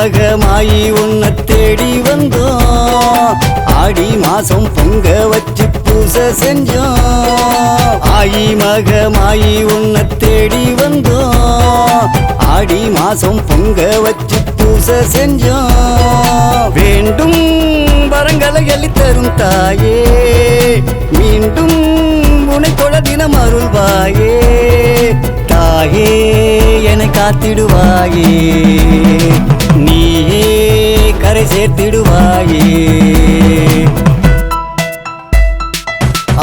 மகமாயி உன்னை தேடி வந்தோம். ஆடி மாசம் பொங்க வச்சு பூசை செஞ்சோம். ஆயி மகமாயி உன்னை தேடி வந்தோம். ஆடி மாசம் பொங்க வச்சு பூசை செஞ்சோம். வேண்டும் வரங்களை அளித்தரும் தாயே, மீண்டும் உன்னை தொழ தினம் அருள்வாயே. தாயே என்னை காத்திடுவாயே, நீயே கரை சேர்த்திடுவாயே.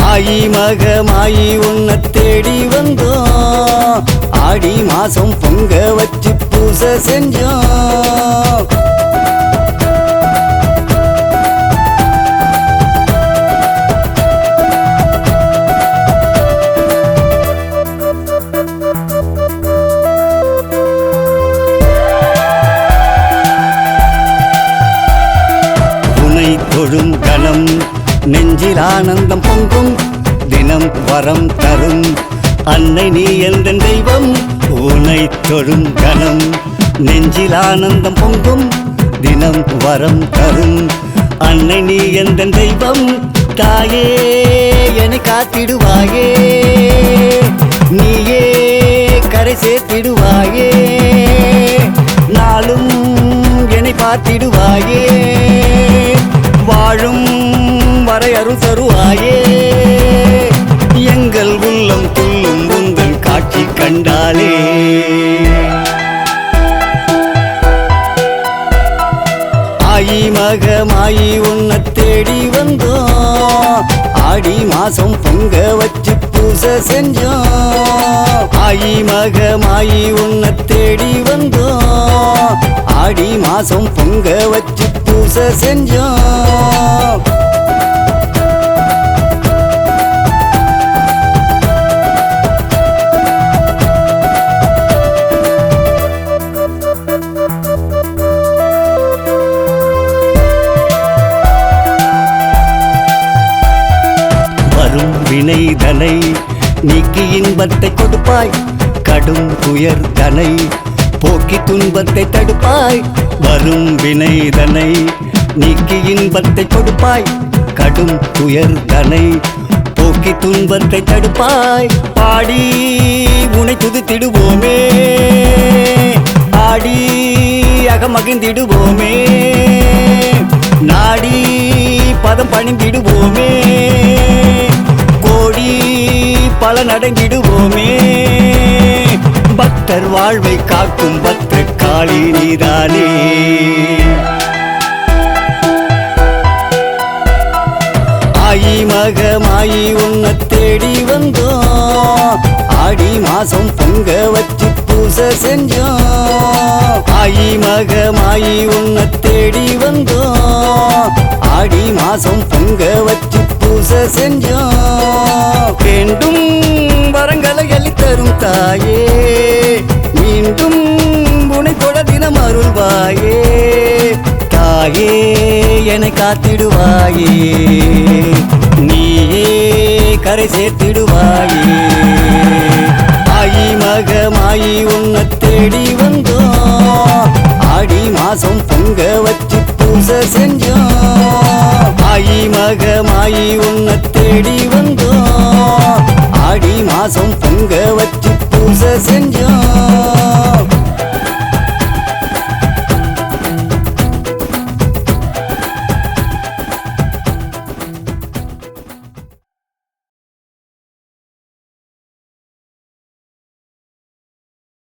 ஆயி மகமாயி உன்னை தேடி வந்தோம். ஆடி மாசம் பொங்க வச்சு பூசை செஞ்சோம். தொழும் கணம் நெஞ்சில் ஆனந்தம் பொங்கும், தினம் வரம் தரும் அன்னை நீ எந்த தெய்வம். உனை தொழும் கணம் நெஞ்சில் ஆனந்தம் பொங்கும், தினம் வரம் தரும் அன்னை நீ எந்த தெய்வம். தாயே என்னை காத்திடுவாயே, நீயே கரை சேர்த்திடுவாயே. நாளும் என்னை பார்த்திடுவாயே, வாழும் வரை அருள் தருவாயே. எங்கள் உள்ளம் துள்ளும் உந்தன் காட்சி கண்டாலே. ஆயி மகமாயி உன்னை தேடி வந்தோம். ஆடி மாசம் பொங்க வச்சு பூசை செஞ்சோம். ஆயி மகமாயி உன்னை தேடி வந்தோம். ஆடி மாசம் பொங்க வச்சு பூசை செஞ்சோம். வரும் வினைதனை நீக்கி இன்பத்தை கொடுப்பாய், கடும் துயர் தனை போக்கி துன்பத்தை தடுப்பாய். வரும் வினைதனை நீக்கி இன்பத்தை கொடுப்பாய், கடும் துயர் தனை போக்கி துன்பத்தை தடுப்பாய். பாடி உனை துதித்திடுவோமே, ஆடி அகமகிழ்ந்திடுவோமே. நாடி பதம் பணிந்திடுவோமே, கோடி பலன் அடைந்திடுவோமே. பக்தர் வாழ்வை காக்கும் பக்த காளி நீதானே. ஆயி மகமாயி உன்னை தேடி வந்தோம். ஆடி மாசம் பொங்க வச்சு பூசை செஞ்சோம். ஆயி மகமாயி உன்னை தேடி வந்தோம். ஆடி மாசம் பொங்க வச்சு பூசை செஞ்சோம். வேண்டும் வரங்களை அளித்தரும் தாயே, மீண்டும் உன்னை தொழ தினம் அருள்வாயே. தாயே என்னை காத்திடுவாயே, நீயே கரை சேர்த்திடுவாயே. ஆயி மகமாயி உன்னை தேடி வந்தோம். ஆடி மாசம் பொங்க வச்சு பூசை செஞ்சோம். ஆயி மகமாயி உன்னை தேடி வந்தோம். ஆடி மாசம் பொங்க வச்சு பூசை செஞ்சோம்.